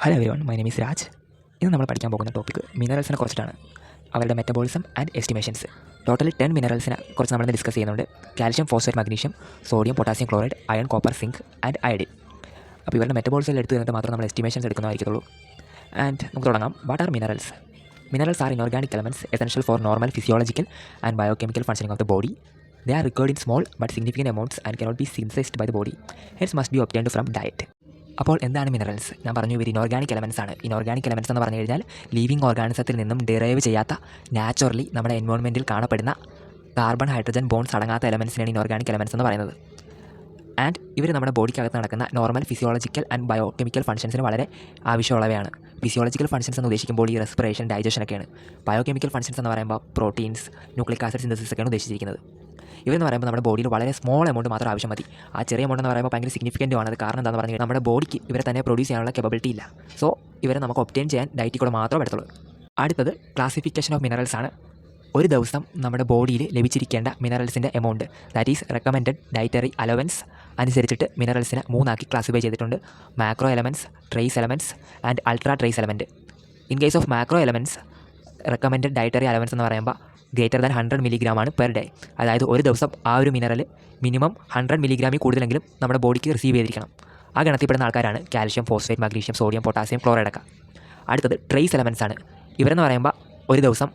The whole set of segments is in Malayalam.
Hello everyone, my name is Raj. ഇന്ന് നമ്മൾ പഠിക്കാൻ പോകുന്ന ടോപ്പിക് മിനറൽസിനെ കുറിച്ചിട്ടാണ്. അവരുടെ മെറ്റബോളിസം ആൻഡ് എസ്റ്റിമേഷൻസ്. ടോട്ടലി 10 മിനറൽസിനെ കുറിച്ച് നമ്മൾ ഡിസ്കസ് ചെയ്യുന്നുണ്ട്. Calcium, phosphate, magnesium, sodium, potassium chloride, iron, copper, zinc and iodine. അപ്പോൾ ഇവരുടെ മെറ്റബോളിസം എടുത്ത് കഴിഞ്ഞിട്ട് മാത്രം നമ്മൾ എസ്റ്റിമേഷൻസ് എടുക്കുന്നതായിരിക്കുള്ളൂ. ആൻഡ് നമുക്ക് തുടങ്ങാം. What are minerals? Minerals are inorganic elements essential for normal physiological and biochemical functioning of the body. They are required in small but significant amounts and cannot be synthesized by the body. Hence must be obtained from diet. അപ്പോൾ എന്താണ് മിനറൽസ്? ഞാൻ പറഞ്ഞു, ഇവർ ഇനോർഗാനിക് എലമെൻറ്റ്സ് ആണ്. ഇനോർഗാനിക് എലമെൻറ്റ്സ് എന്ന് പറഞ്ഞു കഴിഞ്ഞാൽ ലിവിങ് ഓർഗാനിസത്തിൽ നിന്നും ഡിറൈവ് ചെയ്യാത്ത, നാച്ചുറലി നമ്മുടെ എൻവയോൺമെൻറ്റിൽ കാണപ്പെടുന്ന കാർബൺ, ഹൈഡ്രജൻ ബോൺസ് അടങ്ങാത്ത എലമെൻറ്റ്സിനാണ് ഇനോർഗാനിക് എലമെൻറ്റ്സ് എന്ന് പറയുന്നത്. ആൻഡ് ഇവർ നമ്മുടെ ബോഡിക്കകത്ത് നടക്കുന്ന നോർമൽ ഫിസിയോളജിക്കൽ ആൻഡ് ബയോകെമിക്കൽ ഫംഗ്ഷൻസിന് വളരെ ആവശ്യമുള്ളവയാണ്. ഫിസിയോളജിക്കൽ ഫംഗ്ഷൻസ് എന്ന് ഉദ്ദേശിക്കുമ്പോൾ ഈ റെസ്പിറേഷൻ, ഡൈജഷൻ ഒക്കെയാണ്. ബയോകെമിക്കൽ ഫംഗ്ഷൻസ് എന്ന് പറയുമ്പോൾ പ്രോട്ടീൻസ്, ന്യൂക്ലിക് ആസിഡ് സിന്തസിസ് ഒക്കെയാണ് ഉദ്ദേശിച്ചിരിക്കുന്നത്. ഇവരെന്ന് പറയുമ്പോൾ നമ്മുടെ ബോഡിയിൽ വളരെ സ്മോൾ എമൗണ്ട് മാത്രം ആവശ്യം മതി. ആ ചെറിയ എമൗണ്ട് എന്ന് പറയുമ്പോൾ ഭയങ്കര സിഗ്നിഫിക്കൻ്റ് ആണ്. അത് കാരണം എന്താണെന്ന് പറഞ്ഞാൽ നമ്മുടെ ബോഡിക്ക് ഇവരെ തന്നെ പ്രൊഡ്യൂസ് ചെയ്യാനുള്ള കെപ്പബിലിറ്റി ഇല്ല. സോ ഇവരെ നമുക്ക് ഒബ്റ്റെയിൻ ചെയ്യാൻ ഡയറ്റിൽ കൂടെ മാത്രമേ പറ്റത്തുള്ളൂ. അടുത്തത് ക്ലാസിഫിക്കേഷൻ ഓഫ് മിനറൽസ് ആണ്. ഒരു ദിവസം നമ്മുടെ ബോഡിയിൽ ലഭിച്ചിരിക്കേണ്ട മിനറൽസിൻ്റെ amount, that is recommended dietary allowance അനുസരിച്ചിട്ട് മിനറൽസിനെ 3 ആക്കി ക്ലാസിഫൈ ചെയ്തിട്ടുണ്ട്. Macro elements, trace elements and ultra trace element. In case of macro elements, recommended dietary allowance എന്ന് പറയുമ്പോൾ ഗ്രേറ്റർ ദാൻ 100 മില്ലിഗ്രാമാണ് പെർ ഡേ. അതായത് ഒരു ദിവസം ആ ഒരു മിനറൽ മിനിമം 100 മില്ലിഗ്രാമിൽ കൂടുതലെങ്കിലും നമ്മുടെ ബോഡിക്ക് റിസീവ് ചെയ്തിരിക്കണം. ആ ഗണത്തിൽപ്പെടുന്ന ആൾക്കാരാണ് calcium, phosphate, magnesium, sodium, potassium chloride ഒക്കെ. അടുത്തത് ട്രേസ് എലമെൻറ്റ്സ് ആണ്. ഇവരെന്ന് പറയുമ്പോൾ ഒരു ദിവസം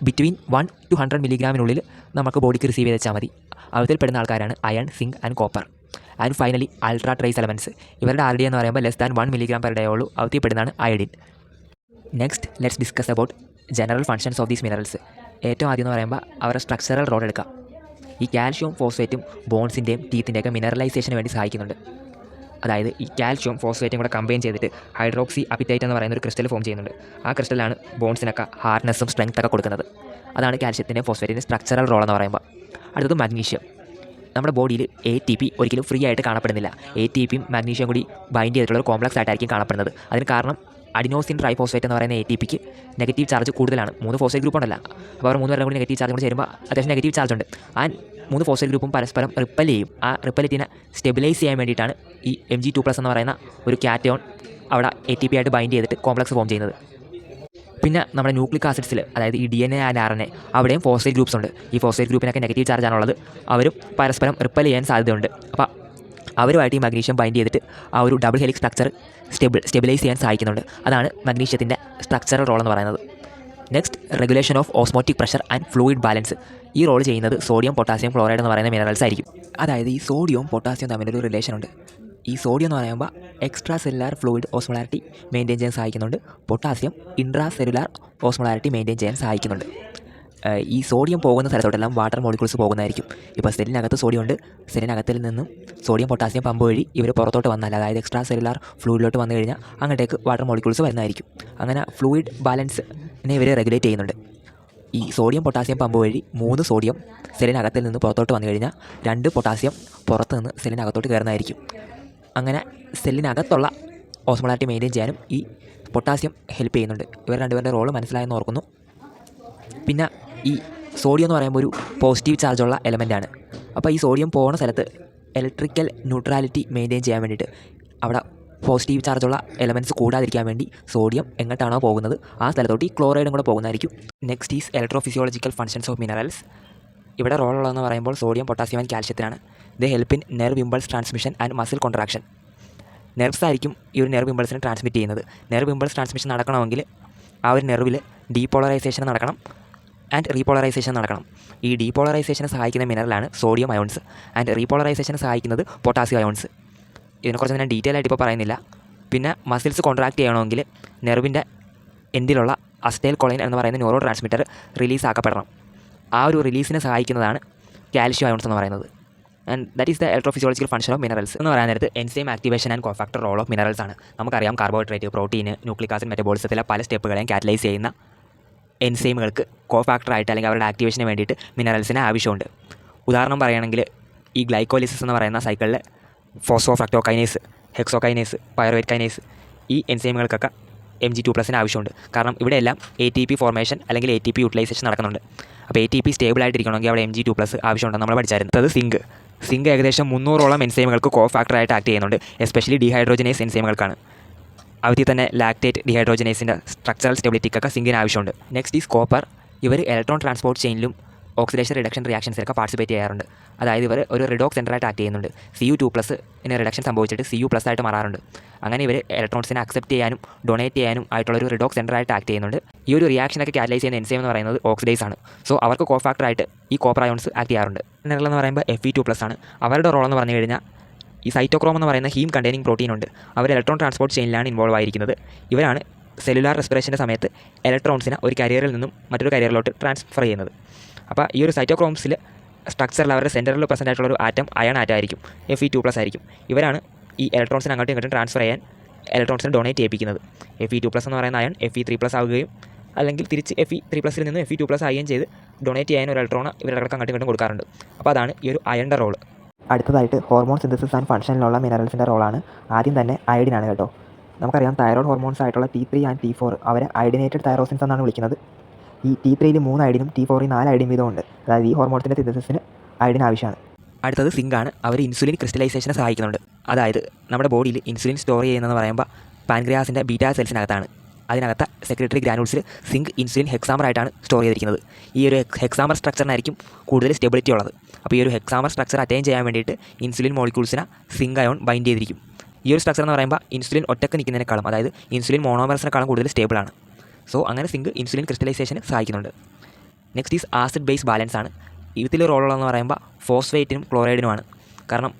ബിറ്റ്വീൻ 1 to 100 മില്ലിഗ്രാമിനുള്ളിൽ നമുക്ക് ബോഡിക്ക് റിസീവ് ചെയ്ത് വെച്ചാൽ മതി. അവത്തിൽപ്പെടുന്ന ആൾക്കാരാണ് iron, zinc and copper. And finally ultra trace elements. ഇവരുടെ ആർ ഡി എന്ന് പറയുമ്പോൾ less than 1 milligram per day ഉള്ളൂ. അവത്തിൽപ്പെടുന്നതാണ് iodine. Next let's discuss about general functions of these minerals. ഏറ്റവും ആദ്യം എന്ന് പറയുമ്പോൾ അവരുടെ സ്ട്രക്ചറൽ റോൾ എടുക്കാം. ഈ കാൽഷ്യവും ഫോസ്ഫേറ്റും ബോൺസിൻ്റെയും ടീത്തിൻ്റെയൊക്കെ മിനറലൈസേഷന് വേണ്ടി സഹായിക്കുന്നുണ്ട്. അതായത് ഈ കാൽഷ്യവും ഫോസ്ഫേറ്റും കൂടെ കമ്പൈൻ ചെയ്തിട്ട് ഹൈഡ്രോക്സി അപ്പിറ്റൈറ്റ് എന്ന് പറയുന്ന ഒരു ക്രിസ്റ്റൽ ഫോം ചെയ്യുന്നുണ്ട്. ആ ക്രിസ്റ്റലാണ് ബോൺസിനൊക്കെ ഹാർഡ്നെസ്സും സ്ട്രെങ്ത് ഒക്കെ കൊടുക്കുന്നത്. അതാണ് കാൽഷ്യത്തിൻ്റെയും ഫോസ്ഫേറ്റിൻ്റെ സ്ട്രക്ചറൽ റോൾ എന്ന് പറയുമ്പോൾ. അടുത്തത് മഗ്നീഷ്യം. നമ്മുടെ ബോഡിയിൽ ATP ഒരിക്കലും ഫ്രീ ആയിട്ട് കാണപ്പെടുന്നില്ല. ATPയും മാഗ്നീഷ്യം കൂടി ബൈൻഡ് ചെയ്തിട്ടുള്ള ഒരു കോംപ്ലക്സ് ആയിട്ടായിരിക്കും കാണപ്പെടുന്നത്. അതിന് കാരണം അഡിനോസിൻ ട്രൈഫോസ്ഫേറ്റ് എന്ന് പറയുന്ന ATPക്ക് നെഗറ്റീവ് ചാർജ് കൂടുതലാണ്. 3 ഫോസ്ഫേറ്റ് ഗ്രൂപ്പ് ഉണ്ടല്ല, അപ്പോൾ അവർ 3 പേരും കൂടി നെഗറ്റീവ് ചാർജ് കൂടി ചേരുമ്പോൾ അത്യാവശ്യം നെഗറ്റീവ് ചാർജ് ഉണ്ട്. ആ 3 ഫോസ്ഫേറ്റ് ഗ്രൂപ്പും പരസ്പരം റിപ്പൽ ചെയ്യും. ആ റിപ്പലിറ്റിനെ സ്റ്റെബിലൈസ് ചെയ്യാൻ വേണ്ടിയിട്ടാണ് ഈ Mg2+ എന്ന് പറയുന്ന ഒരു കാറ്റയോൺ അവിടെ ATP ആയിട്ട് ബൈൻഡ് ചെയ്തിട്ട് കോംപ്ലക്സ് ഫോം ചെയ്യുന്നത്. പിന്നെ നമ്മുടെ ന്യൂക്ലിക് ആസിഡ്സിൽ, അതായത് ഈ DNA ആൻഡ് RNA, അവിടെയും ഫോസ്ഫേറ്റ് ഗ്രൂപ്പ്സ് ഉണ്ട്. ഈ ഫോസ്ഫേറ്റ് ഗ്രൂപ്പിനൊക്കെ നെഗറ്റീവ് ചാർജ് ആണുള്ളത്. അവരും പരസ്പരം റിപ്പൽ ചെയ്യാൻ സാധ്യതയുണ്ട്. അപ്പോൾ അവരുമായിട്ട് ഈ മഗ്നീഷ്യം ബൈൻഡ് ചെയ്തിട്ട് ആ ഒരു ഡബിൾ ഹെലിക്സ് സ്ട്രക്ചർ സ്റ്റെബിലൈസ് ചെയ്യാൻ സഹായിക്കുന്നുണ്ട്. അതാണ് മഗ്നീഷ്യത്തിൻ്റെ സ്ട്രക്ചറൽ റോൾ എന്ന് പറയുന്നത്. Next regulation of osmotic pressure and fluid balance. ഈ റോൾ ചെയ്യുന്നത് സോഡിയം, പൊട്ടാസ്യം ക്ലോറൈഡ് എന്ന് പറയുന്ന മിനറൽസ് ആയിരിക്കും. അതായത് ഈ സോഡിയവും പൊട്ടാസ്യവും തമ്മിലൊരു റിലേഷൻ ഉണ്ട്. ഈ സോഡിയം എന്ന് പറയുമ്പോൾ extra cellular fluid osmolarity maintain ചെയ്യാൻ സഹായിക്കുന്നുണ്ട്. Potassium intra cellular osmolarity maintain ചെയ്യാൻ സഹായിക്കുന്നുണ്ട്. ഈ സോഡിയം പോകുന്ന സ്ഥലത്തോട്ടെല്ലാം വാട്ടർ മോളിക്യൂൾസ് പോകുന്നതായിരിക്കും. ഇപ്പോൾ സെല്ലിനകത്ത് സോഡിയം ഉണ്ട്. സെല്ലിനകത്തിൽ നിന്നും സോഡിയം, പൊട്ടാസ്യം പമ്പ് വഴി ഇവർ പുറത്തോട്ട് വന്നാൽ, അതായത് എക്സ്ട്രാ സെല്ലുലാർ ഫ്ലൂയിഡിലോട്ട് വന്നു കഴിഞ്ഞാൽ അങ്ങോട്ടേക്ക് വാട്ടർ മോളിക്യൂൾസ് വരുന്നതായിരിക്കും. അങ്ങനെ ഫ്ലൂയിഡ് ബാലൻസിനെ ഇവർ റെഗുലേറ്റ് ചെയ്യുന്നുണ്ട്. ഈ സോഡിയം, പൊട്ടാസ്യം പമ്പ് വഴി 3 സോഡിയം സെല്ലിനകത്തിൽ നിന്ന് പുറത്തോട്ട് വന്നു കഴിഞ്ഞാൽ 2 പൊട്ടാസ്യം പുറത്ത് നിന്ന് സെല്ലിനകത്തോട്ട് കയറുന്നതായിരിക്കും. അങ്ങനെ സെല്ലിനകത്തുള്ള ഓസ്മോളാരിറ്റി മെയിൻറ്റെയിൻ ചെയ്യാനും ഈ പൊട്ടാസ്യം ഹെൽപ്പ് ചെയ്യുന്നുണ്ട്. ഇവർ രണ്ടുപേരുടെ റോള് മനസ്സിലായെന്ന് ഓർക്കുന്നു. പിന്നെ ഈ സോഡിയം എന്ന് പറയുമ്പോൾ ഒരു പോസിറ്റീവ് ചാർജുള്ള എലമെൻറ്റാണ്. അപ്പോൾ ഈ സോഡിയം പോകുന്ന സ്ഥലത്ത് ഇലക്ട്രിക്കൽ ന്യൂട്രാലിറ്റി മെയിൻറ്റെയിൻ ചെയ്യാൻ വേണ്ടിയിട്ട് അവിടെ പോസിറ്റീവ് ചാർജുള്ള എലമെൻറ്റ്സ് കൂടാതിരിക്കാൻ വേണ്ടി സോഡിയം എങ്ങോട്ടാണോ പോകുന്നത് ആ സ്ഥലത്തോട്ട് ഈ ക്ലോറൈഡും കൂടെ പോകുന്നതായിരിക്കും. Next is electrophysiological functions of minerals. ഇവിടെ റോളുള്ളതെന്ന് പറയുമ്പോൾ സോഡിയം, പൊട്ടാസ്യം ആൻഡ് കാൽഷ്യത്തിനാണ്. They help in nerve impulse transmission and muscle contraction. Nerves ആയിരിക്കും ഈ ഒരു നെർവ് ഇമ്പൾസിനെ ട്രാൻസ്മിറ്റ് ചെയ്യുന്നത്. നെർവ് ഇമ്പൾസ് ട്രാൻസ്മിഷൻ നടക്കണമെങ്കിൽ ആ ഒരു നെർവിൽ ഡീപോളറൈസേഷൻ നടക്കണം ആൻഡ് റീപോളറൈസേഷൻ നടക്കണം. ഈ ഡീപോളറൈസേഷനെ സഹായിക്കുന്ന മിനറലാണ് സോഡിയം അയോൺസ് ആൻഡ് റീപോളറൈസേഷനെ സഹായിക്കുന്നത് പൊട്ടാസ്യം അയോൺസ്. ഇതിനെക്കുറിച്ച് ഞാൻ ഡീറ്റെയിൽ ആയിട്ട് ഇപ്പോൾ പറയുന്നില്ല. പിന്നെ മസിൽസ് കോൺട്രാക്ട് ചെയ്യണമെങ്കിൽ നെർവിൻ്റെ എൻഡിലുള്ള അസ്റ്റൈൽ കൊളൈൻ എന്ന് പറയുന്ന ന്യൂറോ ട്രാൻസ്മിറ്റർ റിലീസ് ആക്കപ്പെടണം. ആ ഒരു റിലീസിനെ സഹായിക്കുന്നതാണ് കാൽഷ്യം അയോൺസ് എന്ന് പറയുന്നത്. And that is the electrophysiological function of minerals. എന്ന് പറയാൻ നേരത്ത് enzyme activation and cofactor role of minerals ആണ്. നമുക്കറിയാം കാർബോഹൈഡ്രേറ്റ്, പ്രോട്ടീൻ, ന്യൂക്ലിക് ആസിഡ് മെറ്റബോളിസത്തിലെ പല സ്റ്റെപ്പുകളെയും കാറ്റലൈസ് ചെയ്യുന്ന എൻസൈമുകൾക്ക് കോഫാക്ടറായിട്ട് അല്ലെങ്കിൽ അവരുടെ ആക്ടിവേഷന് വേണ്ടിയിട്ട് മിനറൽസിന് ആവശ്യമുണ്ട്. ഉദാഹരണം പറയുകയാണെങ്കിൽ ഈ ഗ്ലൈക്കോലിസിസ് എന്ന് പറയുന്ന സൈക്കിളിൽ ഫോസ്ഫോഫ്രക്ടോകൈനേസ്, ഹെക്സോകൈനേസ്, പൈറുവേറ്റ് കൈനേസ്, ഈ എൻസൈമുകൾക്കൊക്കെ Mg2+ ആവശ്യമുണ്ട്. കാരണം ഇവിടെയെല്ലാം ATP ഫോർമേഷൻ അല്ലെങ്കിൽ ATP യൂട്ടിലൈസേഷൻ നടക്കുന്നുണ്ട്. അപ്പോൾ ATP സ്റ്റേബിളായിട്ടിരിക്കണമെങ്കിൽ അവിടെ Mg2+ ആവശ്യമുണ്ടെന്ന് നമ്മൾ പഠിച്ചായിരുന്നു. അത് സിങ്ക് ഏകദേശം 300ഓളം എൻസൈമുകൾക്ക് കോഫാക്ടറായിട്ട് ആക്ട് ചെയ്യുന്നുണ്ട്. എസ്പെഷ്യലി ഡീഹൈഡ്രോജനേസ് എൻസൈമുകൾക്കാണ്. അവധിൽ തന്നെ ലാക്റ്റേറ്റ് ഡിഹൈഡ്രോജനേസിൻ്റെ സ്ട്രക്ചറൽ സ്റ്റെബിലിറ്റിക്കൊക്കെ സിങ്കിന് ആവശ്യമുണ്ട്. Next is copper. ഇവർ ഇലക്ട്രോൺ ട്രാൻസ്പോർട്ട് ചെയിനിലും ഓക്സിഡേഷൻ റിഡക്ഷൻ റിയാക്ഷൻസിലൊക്കെ പാർട്ടിസിപ്പേറ്റ് ചെയ്യാറുണ്ട്. അതായത് ഇവർ ഒരു റിഡോക്സ് സെൻറ്ററായിട്ട് ആക്ട് ചെയ്യുന്നുണ്ട്. Cu2+ റിഡക്ഷൻ സംഭവിച്ചിട്ട് Cu+ ആയിട്ട് മാറാറുണ്ട്. അങ്ങനെ ഇവർ ഇലക്ട്രോൺസിനെ അക്സെപ്റ്റ് ചെയ്യാനും ഡൊണേറ്റ് ചെയ്യാനും ആയിട്ടുള്ളൊരു റിഡോക്സ് സെൻറ്ററായിട്ട് ആക്ട് ചെയ്യുന്നുണ്ട്. ഈ ഒരു റിയാക്ഷനൊക്കെ കാറ്റലൈസ് ചെയ്യുന്ന എൻസൈം എന്ന് പറയുന്നത് ഓക്സിഡേസ് ആണ്. സോ അവർക്ക് കോഫാക്ടറായിട്ട് ഈ കോപ്പർ അയോൺസ് ആക്ട് ചെയ്യാറുണ്ട്. മിനറൽ എന്ന് പറയുമ്പോൾ Fe2+ ആണ്. അവരുടെ റോൾ എന്ന് പറഞ്ഞു കഴിഞ്ഞാൽ ഈ സൈറ്റോക്രോം എന്ന് പറയുന്ന ഹീം കണ്ടെയ്നിങ് പ്രോട്ടീൻ ഉണ്ട്. അവർ ഇലക്ട്രോൺ ട്രാൻസ്പോർട്ട് ചെയിനിലാണ് ഇൻവോൾവ് ആയിരിക്കുന്നത്. ഇവരാണ് സെല്ലുലാർ റെസ്പിറേഷൻ്റെ സമയത്ത് ഇലക്ട്രോൺസിനെ ഒരു കരിയറിൽ നിന്നും മറ്റൊരു കരിയറിലോട്ട് ട്രാൻസ്ഫർ ചെയ്യുന്നത്. അപ്പോൾ ഈ ഒരു സൈറ്റോക്രോംസിൽ സ്ട്രക്ചറിൽ അവരുടെ സെൻറ്ററിൽ പ്രസൻ്റ് ആയിട്ടുള്ളൊരു ആറ്റം അയൺ ആറ്റം ആയിരിക്കും. Fe2+ ആയിരിക്കും. ഇവരാണ് ഈ ഇലക്ട്രോൺസിനെ അങ്ങോട്ടും ഇങ്ങോട്ടും ട്രാൻസ്ഫർ ചെയ്യാൻ ഇലക്ട്രോൺസിനെ ഡൊണേറ്റ് ചെയ്യിപ്പിക്കുന്നത്. Fe2+ എന്ന് പറയുന്ന അയൺ Fe3+ ആവുകയും അല്ലെങ്കിൽ തിരിച്ച് Fe3+ നിന്ന് Fe2+ ആവുകയും ചെയ്ത് ഡൊണേറ്റ് ചെയ്യാൻ ഒരു ഇലക്ട്രോൺ ഇവരുടെ അങ്ങോട്ടും ഇങ്ങോട്ടും കൊടുക്കാറുണ്ട്. അപ്പോൾ അതാണ് ഈ ഒരു അയണിൻ്റെ റോൾ. അടുത്തതായിട്ട് ഹോർമോൺ സിന്തസിസ് ആൻഡ് ഫംഗ്ഷനിലുള്ള മിനറൽസിൻ്റെ റോളാണ്. ആദ്യം തന്നെ അയഡിനാണ് കേട്ടോ. നമുക്കറിയാം തൈറോയ്ഡ് ഹോർമോൺസ് ആയിട്ടുള്ള T3 ആൻഡ് T4 അവരെ അയഡിനേറ്റഡ് തൈറോസിൻസ് എന്നാണ് വിളിക്കുന്നത്. ഈ T3യിൽ 3 അയഡിനും T4ൽ 4 അയഡിൻ വീതമുണ്ട്. അതായത് ഈ ഹോർമോൺസിൻ്റെ സിന്തസിസിന് അയഡിൻ ആവശ്യമാണ്. അടുത്തത് സിങ്കാണ്. അവർ ഇൻസുലിൻ ക്രിസ്റ്റലൈസേഷനെ സഹായിക്കുന്നുണ്ട്. അതായത് നമ്മുടെ ബോഡിയിൽ ഇൻസുലിൻ സ്റ്റോർ ചെയ്യുന്നതെന്ന് പറയുമ്പോൾ പാൻക്രിയാസിൻ്റെ ബീറ്റാ സെൽസിനകത്താണ്. അതിനകത്ത് സെക്രട്ടറി ഗ്രാനൂൾസിൽ സിങ്ക് ഇൻസുലിൻ ഹെക്സാമറായിട്ടാണ് സ്റ്റോർ ചെയ്തിരിക്കുന്നത്. ഈ ഒരു ഹെക്സാമർ സ്ട്രക്ചറിനായിരിക്കും കൂടുതൽ സ്റ്റെബിലിറ്റി ഉള്ളത്. അപ്പോൾ ഈ ഒരു ഹെക്സാമർ സ്ട്രക്ചർ അറ്റൈൻ ചെയ്യാൻ വേണ്ടിയിട്ട് ഇൻസുലിൻ മോളിക്യൂൾസിനെ സിങ്ക് അയോൺ ബൈൻഡ് ചെയ്തിരിക്കും. ഈ ഒരു സ്ട്രക്ചർ എന്ന് പറയുമ്പോൾ ഇൻസുലിൻ ഒറ്റക്ക് നിൽക്കുന്നതിനേക്കാളും, അതായത് ഇൻസുലിൻ മോണോമേഴ്സിനേക്കാളും കൂടുതൽ സ്റ്റേബിളാണ്. സോ അങ്ങനെ സിങ്ക് ഇൻസുലിൻ ക്രിസ്റ്റലൈസേഷന് സഹായിക്കുന്നുണ്ട്. Next is acid base balance ആണ്. ഇതിൽ റോളുള്ളതെന്ന് പറയുമ്പോൾ ഫോസ്ഫേറ്റിനും ക്ലോറൈഡിനുമാണ്. കാരണം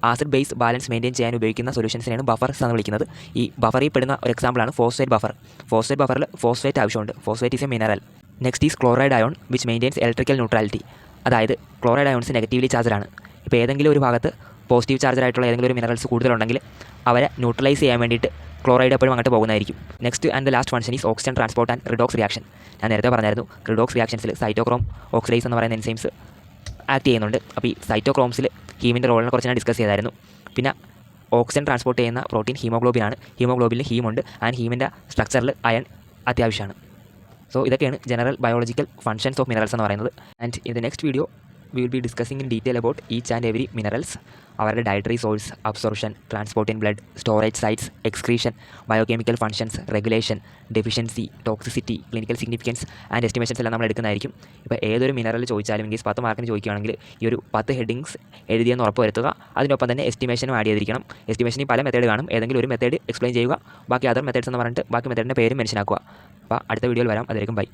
ആസിഡ് ബേസ് ബാലൻസ് മെയിൻറ്റെയിൻ ചെയ്യാൻ ഉപയോഗിക്കുന്ന സൊല്യൂഷൻസിനെയാണ് ബഫർസ് എന്ന് വിളിക്കുന്നത്. ഈ ബഫറിൽ പെടുന്ന ഒരു എക്സാമ്പിളാണ് ഫോസ്ഫേറ്റ് ബഫർ. ഫോസ്ഫേറ്റ് ബഫറിൽ ഫോസ്ഫേറ്റ് ആവശ്യമുണ്ട്. Phosphate is A mineral. Next is chloride ion which maintains electrical neutrality. അതായത് ക്ലോറൈഡ് അയോൺസ് നെഗറ്റീവ്ലി ചാർജറാണ്. ഇപ്പോൾ ഏതെങ്കിലും ഒരു ഭാഗത്ത് പോസിറ്റീവ് ചാർജറായിട്ടുള്ള ഏതെങ്കിലും ഒരു മിനറൽസ് കൂടുതലുണ്ടെങ്കിൽ അവരെ ന്യൂട്രലൈസ് ചെയ്യാൻ വേണ്ടിയിട്ട് ക്ലോറൈഡ് എപ്പോഴും അങ്ങോട്ട് പോകുന്നതായിരിക്കും. Next and the last function is oxygen transport and redox reaction. ഞാൻ നേരത്തെ പറഞ്ഞായിരുന്നു, റിഡോക്സ് റിയാക്ഷൻസിൽ സൈറ്റോക്രോം ഓക്സിഡേസ് എന്ന് പറയുന്ന എൻസൈംസ് ആക്ട് ചെയ്യുന്നുണ്ട്. അപ്പോൾ ഈ സൈറ്റോക്രോംസിൽ ഹീമിൻ്റെ റോളിനെ കുറിച്ച് ഞാൻ ഡിസ്കസ് ചെയ്തായിരുന്നു. പിന്നെ ഓക്സിജൻ ട്രാൻസ്പോർട്ട് ചെയ്യുന്ന പ്രോട്ടീൻ ഹീമോഗ്ലോബിനാണ്. ഹീമോഗ്ലോബിനിൽ ഹീമുണ്ട് ആൻഡ് ഹീമിൻ്റെ സ്ട്രക്ചറിൽ അയൺ അത്യാവശ്യമാണ്. സോ ഇതൊക്കെയാണ് general biological functions of minerals എന്ന് പറയുന്നത്. And in the next video we will be discussing in detail about each and every minerals, അവരുടെ dietary source, absorption, transport in blood, storage sites, excretion, biochemical functions, regulation, deficiency, toxicity, clinical significance and estimations എല്ലാം നമ്മൾ എടുക്കുന്നതായിരിക്കും. ഇപ്പോൾ ഏതൊരു മിനറൽ ചോദിച്ചാലും ഇൻ കേസ് 10 മാർക്കിന് ചോദിക്കുകയാണെങ്കിൽ ഈ ഒരു 10 ഹെഡിങ്സ് എഴുതിയെന്ന് ഉറപ്പ് വരുത്തുക. അതിനൊപ്പം തന്നെ എസ്റ്റിമേഷനും ആഡ് ചെയ്തിരിക്കണം. എസ്റ്റിമേഷനിൽ പല മെത്തേഡ് കാണും. ഏതെങ്കിലും ഒരു മെത്തേഡ് എക്സ്പ്ലെയിൻ ചെയ്യുക. ബാക്കി അതർ മെത്തേഡ്സ് എന്ന് പറഞ്ഞിട്ട് ബാക്കി മെത്തേഡിൻ്റെ പേരും മെൻഷൻ ആക്കുക. അപ്പോൾ അടുത്ത വീഡിയോയിൽ വരാം. അതിലേക്കും ബൈ.